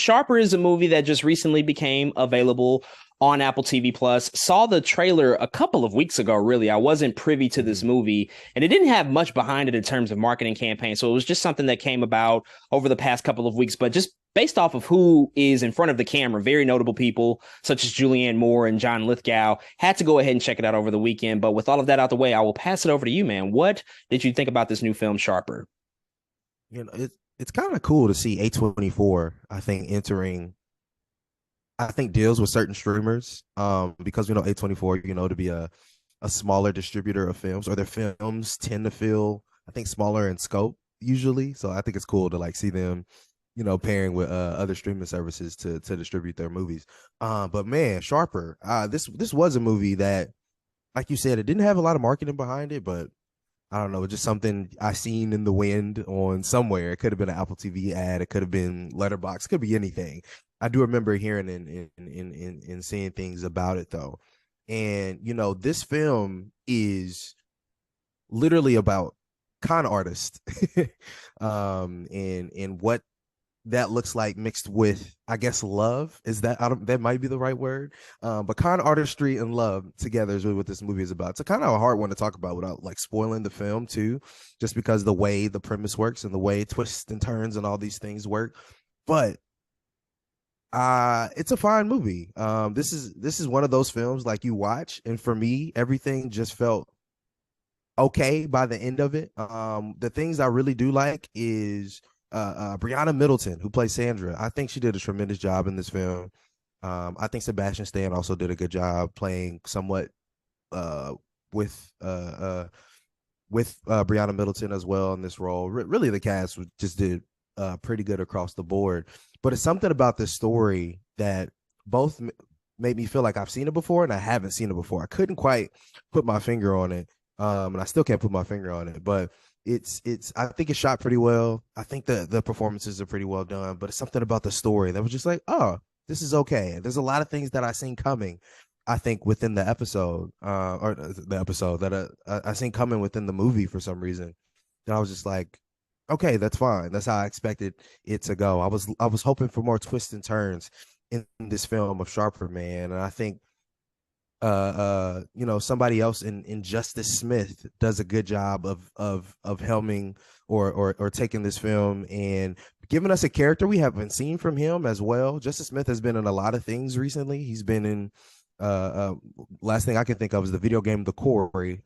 Sharper is a movie that just recently became available on Apple TV Plus. Saw the trailer a couple of weeks ago, really. I wasn't privy to this Mhm. movie, and it didn't have much behind it in terms of marketing campaign. So it was just something that came about over the past couple of weeks, but just based off of who is in front of the camera, very notable people such as Julianne Moore and John Lithgow. Had to go ahead and check it out over the weekend. But with all of that out the way, I will pass it over to you, man. What did you think about this new film, Sharper? It's kind of cool to see A24, I think, entering, I think, deals with certain streamers, because we know A24, to be a smaller distributor of films, or their films tend to feel, I think, smaller in scope usually. So I think it's cool to like see them, pairing with other streaming services to distribute their movies. But man, Sharper, this was a movie that, like you said, it didn't have a lot of marketing behind it, but I don't know, just something I seen in the wind on somewhere. It could have been an Apple TV ad. It could have been Letterbox. Could be anything. I do remember hearing and seeing things about it though. And this film is literally about con artists, and what that looks like mixed with, I guess, love. Is that, I don't, that might be the right word. But con artistry and love together is really what this movie is about. It's a kind of a hard one to talk about without like spoiling the film too, just because the way the premise works and the way twists and turns and all these things work. But it's a fine movie. This is one of those films like you watch, and for me, everything just felt okay by the end of it. The things I really do like is Briana Middleton, who plays Sandra. I think she did a tremendous job in this film. I think Sebastian Stan also did a good job playing somewhat uh, with Briana Middleton as well in this role. Really, the cast just did pretty good across the board. But it's something about this story that both made me feel like I've seen it before and I haven't seen it before. I couldn't quite put my finger on it, and I still can't put my finger on it, but it's I think it's shot pretty well. I think the performances are pretty well done, but it's something about the story that was just like, oh, this is okay. There's a lot of things that I seen coming, I think, within the episode, or the episode that I seen coming within the movie for some reason. That I was just like, okay, that's fine. That's how I expected it to go. I was hoping for more twists and turns in this film of Sharper, man, and I think somebody else in Justice Smith does a good job of helming, or taking this film and giving us a character we haven't seen from him as well. Justice Smith has been in a lot of things recently. He's been in last thing I can think of is the video game The Quarry,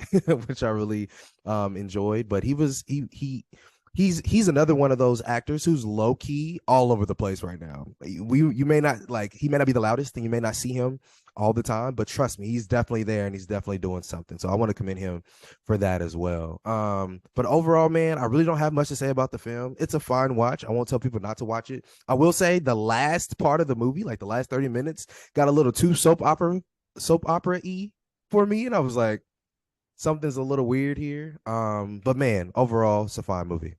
which I really enjoyed. But he's another one of those actors who's low key all over the place right now. You may not like, he may not be the loudest, and you may not see him all the time, but trust me, he's definitely there and he's definitely doing something. So I want to commend him for that as well. But overall, man, I really don't have much to say about the film. It's a fine watch. I won't tell people not to watch it. I will say the last part of the movie, like the last 30 minutes, got a little too soap opera-y for me, and I was like, something's a little weird here. But man, overall, it's a fine movie.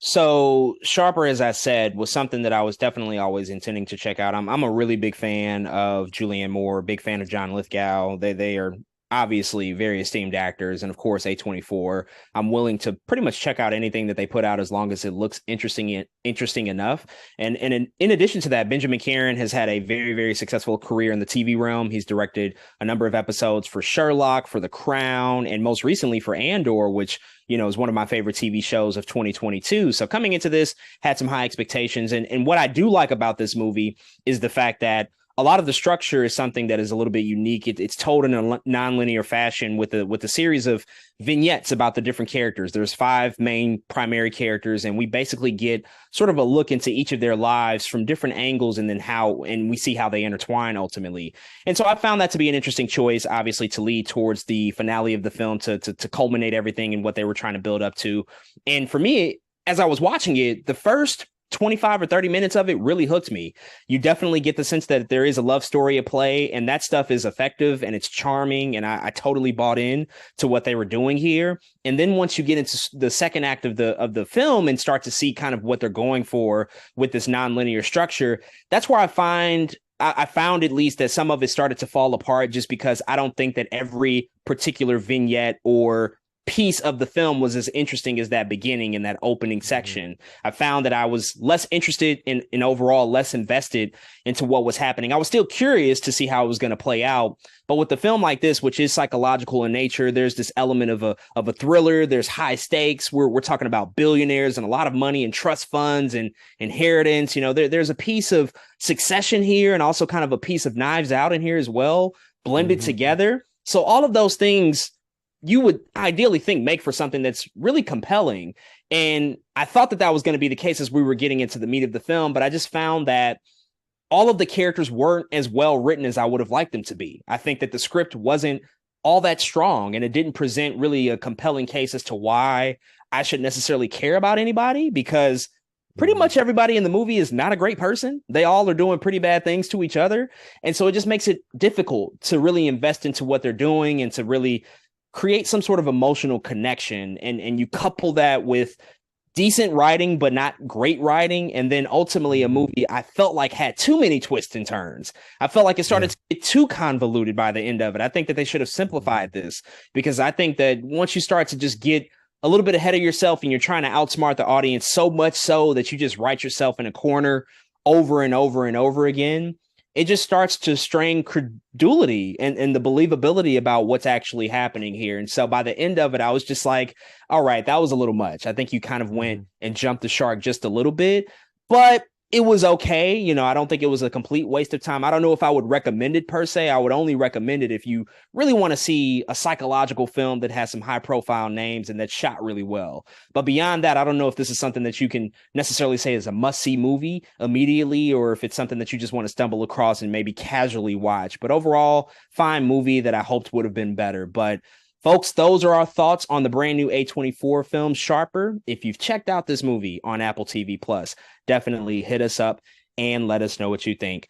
So Sharper, as I said, was something that I was definitely always intending to check out. I'm a really big fan of Julianne Moore, big fan of John Lithgow. They are obviously very esteemed actors, and of course A24. I'm willing to pretty much check out anything that they put out as long as it looks interesting enough. And in addition to that, Benjamin Caron has had a very, very successful career in the TV realm. He's directed a number of episodes for Sherlock, for The Crown, and most recently for Andor, which is one of my favorite TV shows of 2022. So coming into this, had some high expectations. And what I do like about this movie is the fact that a lot of the structure is something that is a little bit unique. It's told in a non-linear fashion with a series of vignettes about the different characters. There's 5 main primary characters, and we basically get sort of a look into each of their lives from different angles, and we see how they intertwine ultimately. And so I found that to be an interesting choice, obviously, to lead towards the finale of the film, to culminate everything and what they were trying to build up to. And for me, as I was watching it, the first 25 or 30 minutes of it really hooked me. You definitely get the sense that there is a love story at play, and that stuff is effective and it's charming. And I totally bought in to what they were doing here. And then once you get into the second act of the film and start to see kind of what they're going for with this nonlinear structure, that's where I found at least that some of it started to fall apart, just because I don't think that every particular vignette or piece of the film was as interesting as that beginning and that opening section. I found that I was less interested in overall, less invested into what was happening. I was still curious to see how it was going to play out. But with a film like this, which is psychological in nature, there's this element of a thriller. There's high stakes. We're talking about billionaires and a lot of money and trust funds and inheritance. You know, there's a piece of Succession here and also kind of a piece of Knives Out in here as well, blended together. So all of those things you would ideally think make for something that's really compelling. And I thought that was going to be the case as we were getting into the meat of the film, but I just found that all of the characters weren't as well written as I would have liked them to be. I think that the script wasn't all that strong, and it didn't present really a compelling case as to why I should necessarily care about anybody, because pretty much everybody in the movie is not a great person. They all are doing pretty bad things to each other. And so it just makes it difficult to really invest into what they're doing and to really create some sort of emotional connection. And you couple that with decent writing, but not great writing. And then ultimately a movie I felt like had too many twists and turns. I felt like it started to get too convoluted by the end of it. I think that they should have simplified this, because I think that once you start to just get a little bit ahead of yourself and you're trying to outsmart the audience so much so that you just write yourself in a corner over and over and over again, it just starts to strain credulity and the believability about what's actually happening here. And so by the end of it, I was just like, all right, that was a little much. I think you kind of went and jumped the shark just a little bit, but it was okay. You know, I don't think it was a complete waste of time. I don't know if I would recommend it per se. I would only recommend it if you really want to see a psychological film that has some high profile names and that's shot really well. But beyond that, I don't know if this is something that you can necessarily say is a must see movie immediately, or if it's something that you just want to stumble across and maybe casually watch. But overall, fine movie that I hoped would have been better. But folks, those are our thoughts on the brand new A24 film Sharper. If you've checked out this movie on Apple TV Plus, definitely hit us up and let us know what you think.